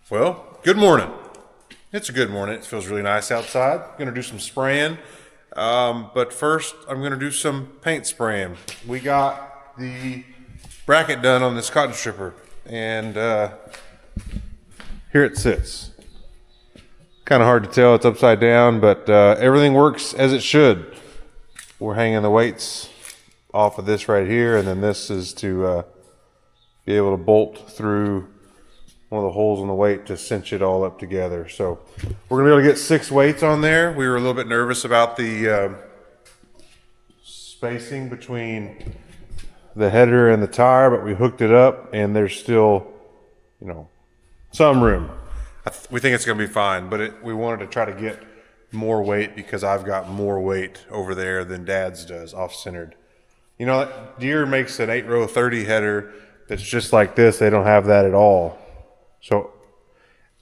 Well, good morning. It's a good morning. It feels really nice outside. I'm going to do some spraying. But first, I'm going to do some paint spraying. We got the bracket done on this cotton stripper. And here it sits. Kind of hard to tell. It's upside down, but everything works as it should. We're hanging the weights off of this right here. And then this is to be able to bolt through one of the holes in the weight to cinch it all up together. So we're gonna be able to get 6 weights on there. We were a little bit nervous about the spacing between the header and the tire, but we hooked it up and there's still, some room. We think it's gonna be fine, but we wanted to try to get more weight because I've got more weight over there than Dad's does, off-centered. Deere makes an 8-row 30 header that's just like this. They don't have that at all. So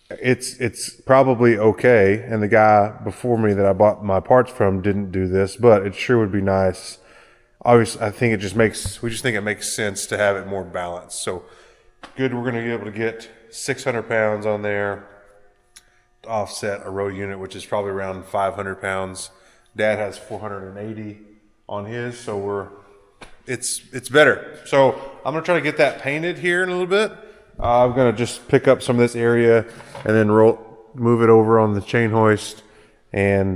it's probably okay, and the guy before me that I bought my parts from didn't do this, but it sure would be nice. Obviously, I think we just think it makes sense to have it more balanced. So good, we're going to be able to get 600 pounds on there to offset a row unit, which is probably around 500 pounds. Dad has 480 on his, so it's better. So I'm going to try to get that painted here in a little bit. I'm going to just pick up some of this area and then move it over on the chain hoist and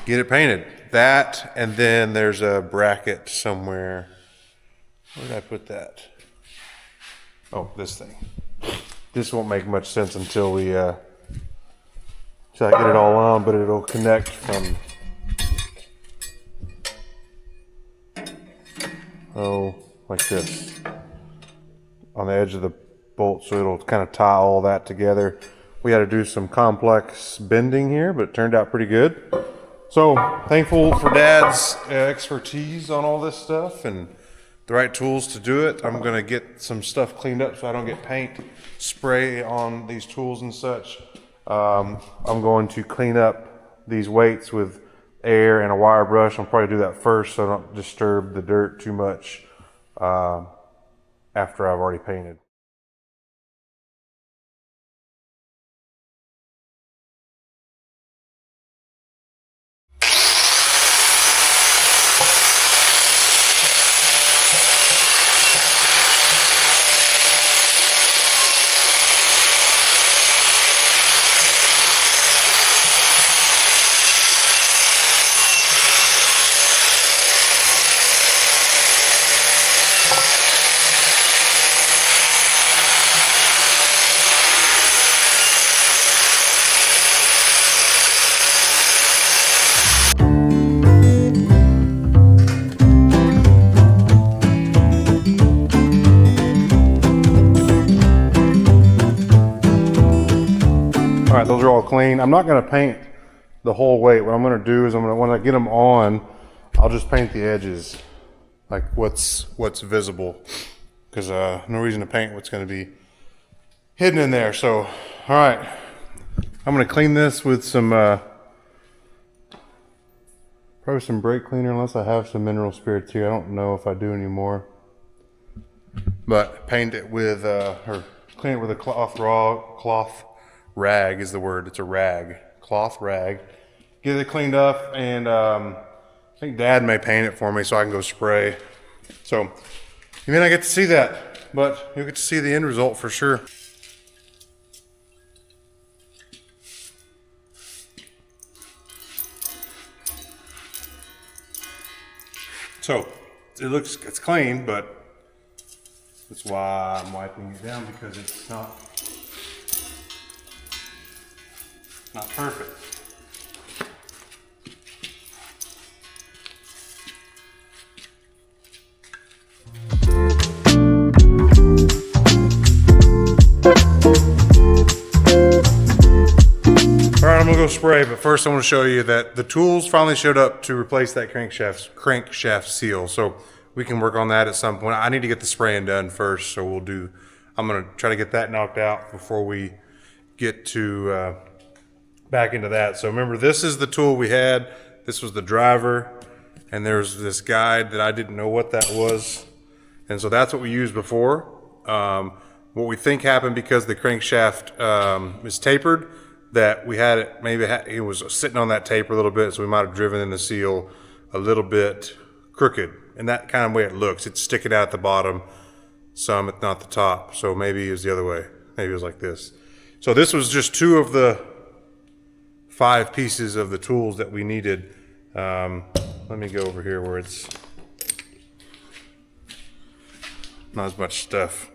get it painted. That, and then there's a bracket somewhere. Where did I put that? Oh, this thing. This won't make much sense until I get it all on, but it'll connect from like this on the edge of the bolt, so it'll kind of tie all that together. We had to do some complex bending here, but it turned out pretty good. So thankful for Dad's expertise on all this stuff and the right tools to do it. I'm going to get some stuff cleaned up so I don't get paint spray on these tools and such. I'm going to clean up these weights with air and a wire brush. I'll probably do that first so I don't disturb the dirt too much after I've already painted. All right, those are all clean. I'm not going to paint the whole weight. What I'm going to do is when I get them on, I'll just paint the edges, like what's visible, because no reason to paint what's going to be hidden in there. So, all right, I'm going to clean this with some probably some brake cleaner, unless I have some mineral spirits here. I don't know if I do anymore, but paint it with or clean it with a cloth rag is the word. It's a rag, cloth rag. Get it cleaned up, and I think Dad may paint it for me so I can go spray. So you may not get to see that, but you'll get to see the end result for sure. So it's clean, but that's why I'm wiping it down, because it's not perfect. All right, I'm gonna go spray, but first I want to show you that the tools finally showed up to replace that crankshaft seal. So we can work on that at some point. I need to get the spraying done first, so I'm gonna try to get that knocked out before we get to back into that. So remember, this is the tool we had. This was the driver, and there's this guide that I didn't know what that was, and so that's what we used before. what we think happened because the crankshaft is tapered, that we had it, it was sitting on that taper a little bit, so we might have driven in the seal a little bit crooked. And that kind of way it looks. It's sticking out at the bottom, some at not the top. So maybe it was the other way. Maybe it was like this. So this was just 2 of the 5 pieces of the tools that we needed. Let me go over here where it's not as much stuff.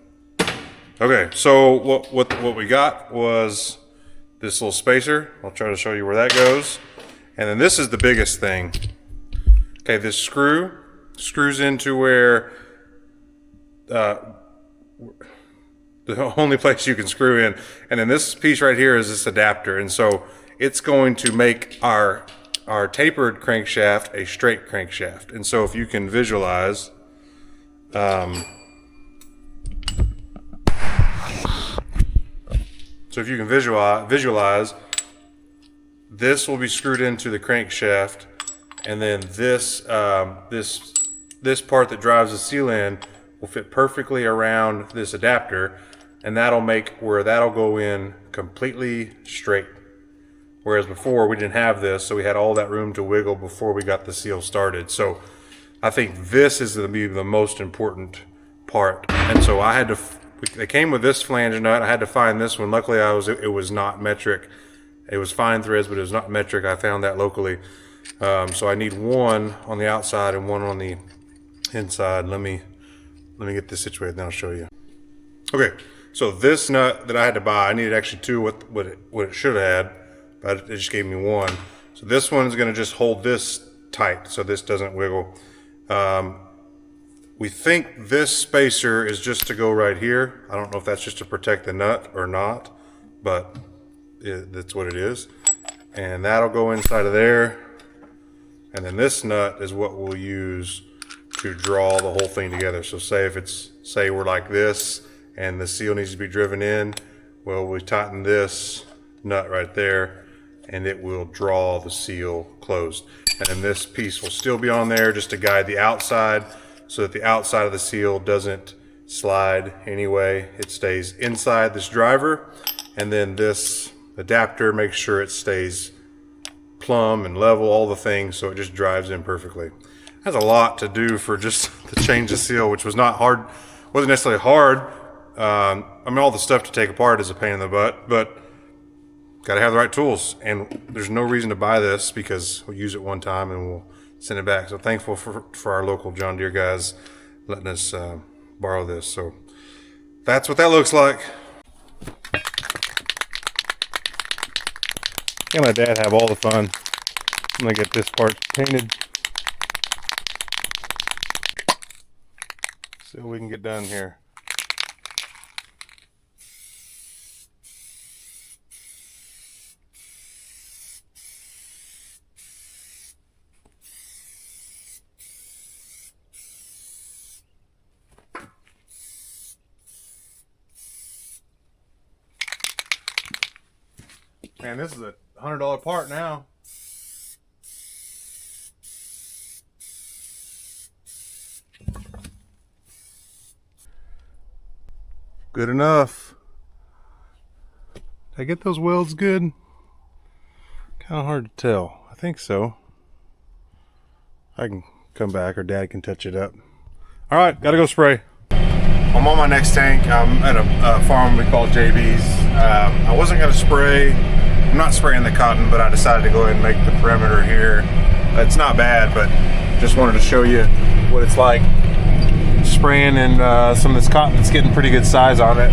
Okay, so what we got was this little spacer. I'll try to show you where that goes. And then this is the biggest thing. Okay, this screws into where the only place you can screw in. And then this piece right here is this adapter. And so it's going to make our tapered crankshaft a straight crankshaft. And so if you can visualize, visualize, this will be screwed into the crankshaft, and then this this part that drives the seal in will fit perfectly around this adapter, and that'll go in completely straight. Whereas before we didn't have this, so we had all that room to wiggle before we got the seal started. So I think this is the most important part. And so I had to, they came with this flange nut. I had to find this one. Luckily it was not metric. It was fine threads, but it was not metric. I found that locally. So I need one on the outside and one on the inside. Let me get this situated, then I'll show you. Okay, so this nut that I had to buy, I needed actually 2 what it should have had, but it just gave me 1. So this one's gonna just hold this tight so this doesn't wiggle. We think this spacer is just to go right here. I don't know if that's just to protect the nut or not, but that's what it is. And that'll go inside of there. And then this nut is what we'll use to draw the whole thing together. So say we're like this and the seal needs to be driven in, well, we tighten this nut right there and it will draw the seal closed. And then this piece will still be on there just to guide the outside so that the outside of the seal doesn't slide anyway. It stays inside this driver, and then this adapter makes sure it stays plumb and level, all the things, so it just drives in perfectly. That's a lot to do for just to change the seal, which was not hard, wasn't necessarily hard. I mean, all the stuff to take apart is a pain in the butt, but gotta have the right tools, and there's no reason to buy this because we'll use it one time and we'll send it back. So thankful for our local John Deere guys letting us borrow this. So that's what that looks like. And my dad have all the fun. I'm gonna get this part painted so we can get done here. Man, this is a $100 part now. Good enough. Did I get those welds good? Kind of hard to tell. I think so. I can come back or Dad can touch it up. All right, gotta go spray. I'm on my next tank. I'm at a farm we call JB's. I wasn't gonna spray. I'm not spraying the cotton, but I decided to go ahead and make the perimeter here. It's not bad, but just wanted to show you what it's like spraying in some of this cotton. It's getting pretty good size on it.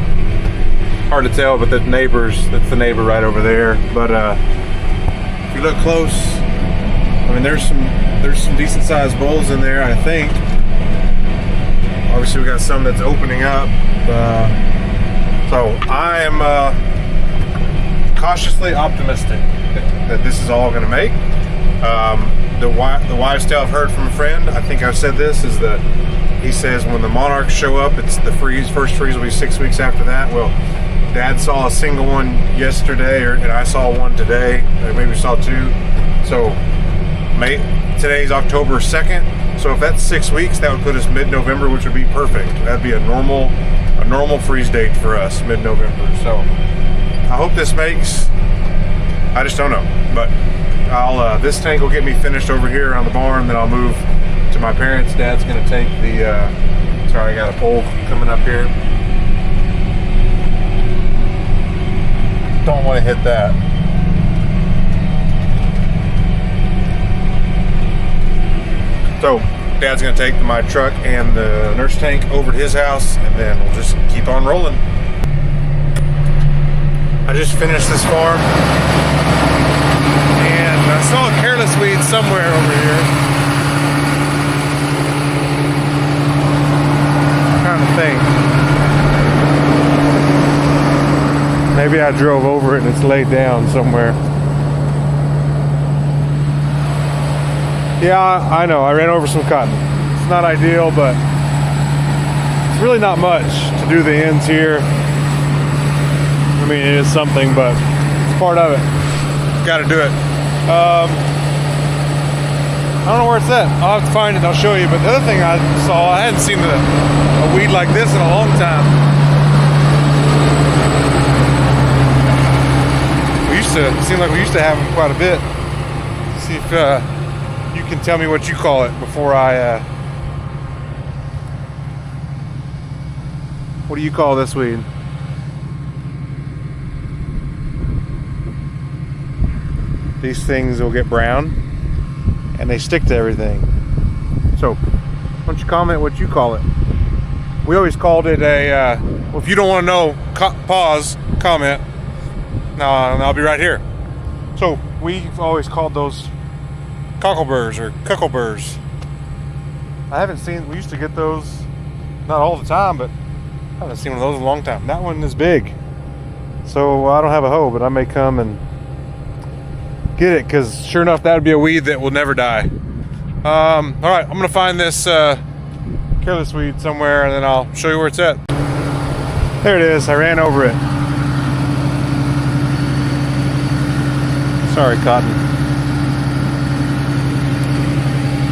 Hard to tell, but that's the neighbor right over there. But if you look close, I mean, there's some decent sized bowls in there, I think. Obviously we got some that's opening up. So I am cautiously optimistic that this is all going to make. The wives' tale I've heard from a friend, I think I've said this, is that he says when the monarchs show up, it's the first freeze will be 6 weeks after that. Well, Dad saw a single one yesterday, and I saw one today, or maybe saw 2. So today's October 2nd. So if that's 6 weeks, that would put us mid-November, which would be perfect. That'd be a normal a normal freeze date for us, mid-November. So I hope this makes, I just don't know, but I'll this tank will get me finished over here around the barn, then I'll move to my parents'. Dad's gonna take the sorry, I got a pole coming up here. Don't want to hit that. So Dad's gonna take my truck and the nurse tank over to his house, and then we'll just keep on rolling. I just finished this farm, and I saw a careless weed somewhere over here. I'm trying to think. Maybe I drove over it and it's laid down somewhere. Yeah, I know, I ran over some cotton. It's not ideal, but it's really not much to do the ends here. I mean, it is something, but it's part of it. Got to do it. I don't know where it's at. I'll have to find it and I'll show you. But the other thing I saw, I hadn't seen a weed like this in a long time. It seemed like we used to have them quite a bit. See if you can tell me what you call it before I what do you call this weed? These things will get brown and they stick to everything. So why don't you comment what you call it? We always called it a well, if you don't want to know, pause, comment. And I'll be right here. So we've always called those cockleburs or cuckleburs. I haven't seen, we used to get those, not all the time, but I haven't seen one of those in a long time. That one is big. So I don't have a hoe, but I may come and get it, because sure enough, that would be a weed that will never die. All right, I'm gonna find this careless weed somewhere, and then I'll show you where it's at. There it is, I ran over it. Sorry, cotton.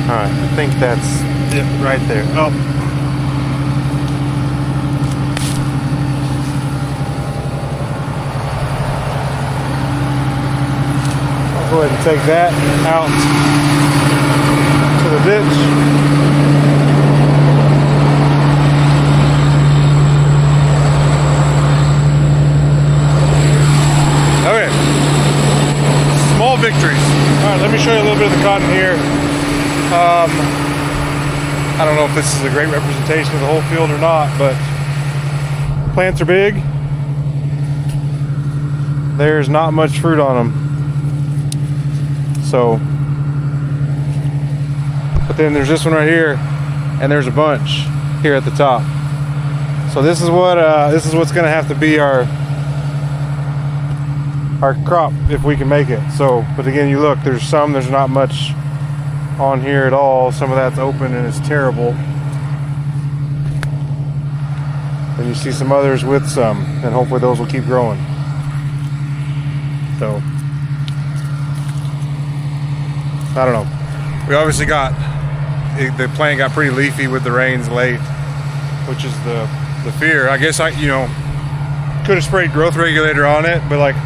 All right, I think that's it right there. Oh. I'll go ahead and take that out to the ditch. Okay. Small victories. All right, let me show you a little bit of the cotton here. I don't know if this is a great representation of the whole field or not, but plants are big. There's not much fruit on them. So, but then there's this one right here, and there's a bunch here at the top. So this is what's going to have to be our crop if we can make it. So, but again, you look, there's not much on here at all. Some of that's open and it's terrible. And you see some others with some, and hopefully those will keep growing. So, I don't know. We obviously the plant got pretty leafy with the rains late, which is the fear. I guess I could have sprayed growth regulator on it, but like,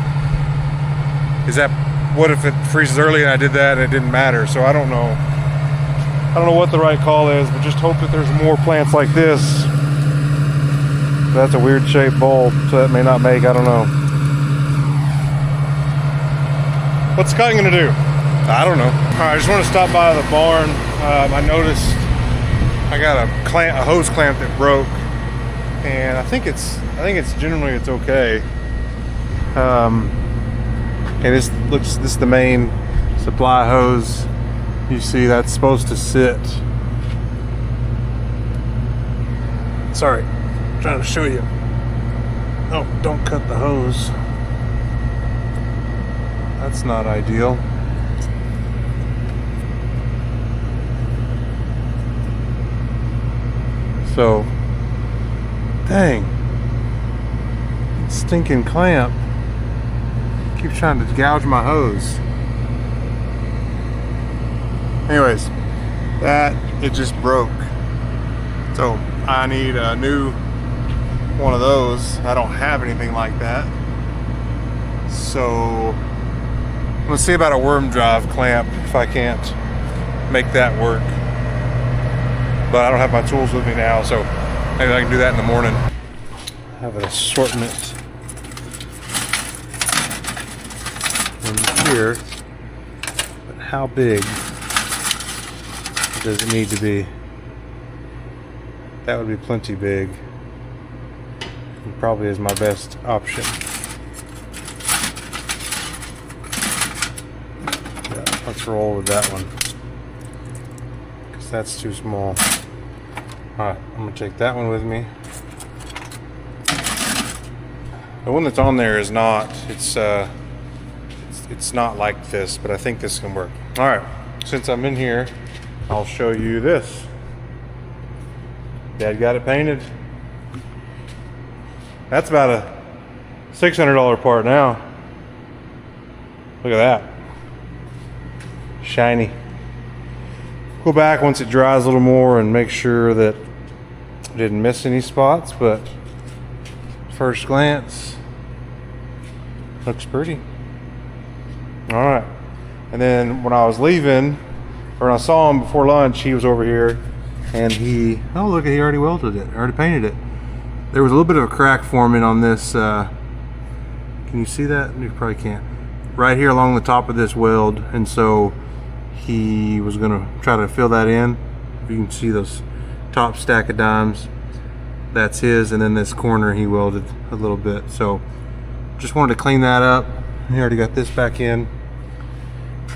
what if it freezes early and I did that and it didn't matter? So I don't know. I don't know what the right call is, but just hope that there's more plants like this. That's a weird shaped bulb, so that may not make, I don't know. What's the cutting gonna do? I don't know. All right, I just want to stop by the barn. I noticed I got a hose clamp that broke, and I think it's generally it's okay. And this is the main supply hose. You see that's supposed to sit. Sorry, I'm trying to show you. Oh, don't cut the hose. That's not ideal. So, dang, stinking clamp keeps trying to gouge my hose. Anyways, it just broke. So I need a new one of those. I don't have anything like that. So let's see about a worm drive clamp if I can't make that work. But I don't have my tools with me now, so maybe I can do that in the morning. I have an assortment in here, but how big does it need to be? That would be plenty big. And probably is my best option. Yeah, let's roll with that one, because that's too small. Alright, I'm gonna take that one with me. The one that's on there is not, it's not like this, but I think this can work. Alright, since I'm in here, I'll show you this. Dad got it painted. That's about a $600 part now. Look at that. Shiny. Go back once it dries a little more and make sure that I didn't miss any spots, but first glance, looks pretty. All right. And then when I was leaving, or when I saw him before lunch, he was over here and he already welded it, already painted it. There was a little bit of a crack forming on this, can you see that? You probably can't. Right here along the top of this weld, and so he was gonna try to fill that in. If you can see those top stack of dimes, that's his, and then this corner he welded a little bit. So just wanted to clean that up. He already got this back in,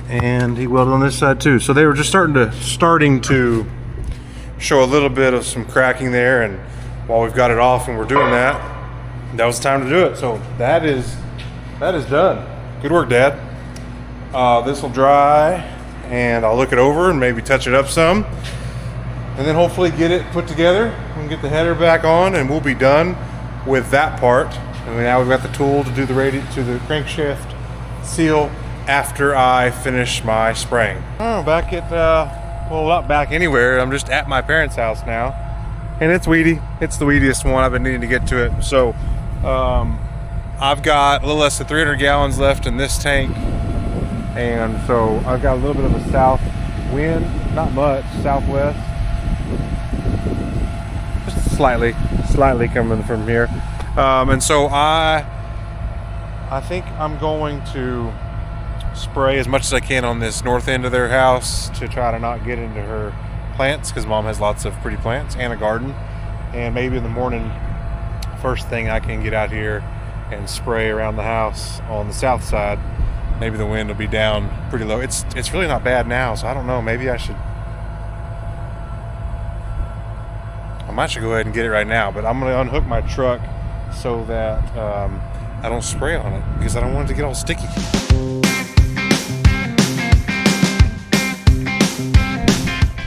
and he welded on this side too. So they were just starting to show a little bit of some cracking there, and while we've got it off and we're doing that, that was time to do it. So that is done. Good work, Dad. This will dry, and I'll look it over and maybe touch it up some, and then hopefully get it put together and get the header back on, and we'll be done with that part. And now we've got the tool to do the crankshaft seal after I finish my spraying. Oh, back at well, not back anywhere. I'm just at my parents' house now, and it's weedy. It's the weediest one. I've been needing to get to it. So I've got a little less than 300 gallons left in this tank, and so I've got a little bit of a south wind, not much, southwest, just slightly coming from here, and so I think I'm going to spray as much as I can on this north end of their house to try to not get into her plants, because Mom has lots of pretty plants and a garden. And maybe in the morning, first thing, I can get out here and spray around the house on the south side. Maybe the wind will be down pretty low. It's really not bad now, so I don't know. Maybe I might go ahead and get it right now, but I'm gonna unhook my truck so that I don't spray on it, because I don't want it to get all sticky.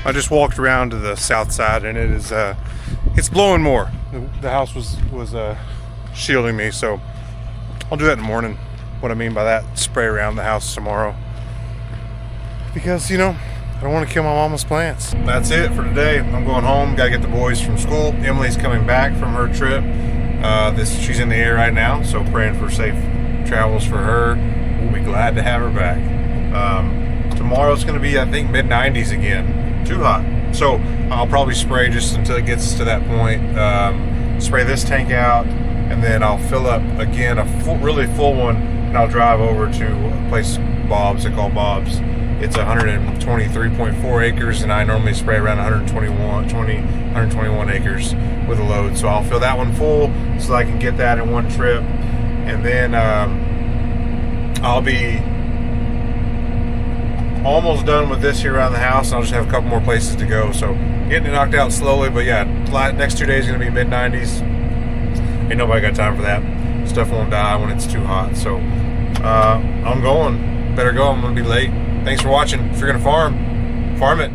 I just walked around to the south side, and it's blowing more. The house was shielding me, so I'll do that in the morning. What I mean by that, spray around the house tomorrow, because I don't want to kill my mama's plants. That's it for today. I'm going home. Gotta get the boys from school. Emily's coming back from her trip. She's in the air right now, so praying for safe travels for her. We'll be glad to have her back. Tomorrow's going to be, I think, mid-90s again. Too hot. So I'll probably spray just until it gets to that point. Spray this tank out, and then I'll fill up again a really full one, and I'll drive over to a place Bob's. I call Bob's. It's 123.4 acres, and I normally spray around 121 acres with a load. So I'll fill that one full so I can get that in one trip, and then I'll be almost done with this here around the house, and I'll just have a couple more places to go. So getting it knocked out slowly, but yeah, next 2 days is gonna be mid-90s. Ain't nobody got time for that. Stuff won't die when it's too hot. So I'm going. Better go. I'm gonna be late. Thanks for watching. If you're gonna farm it.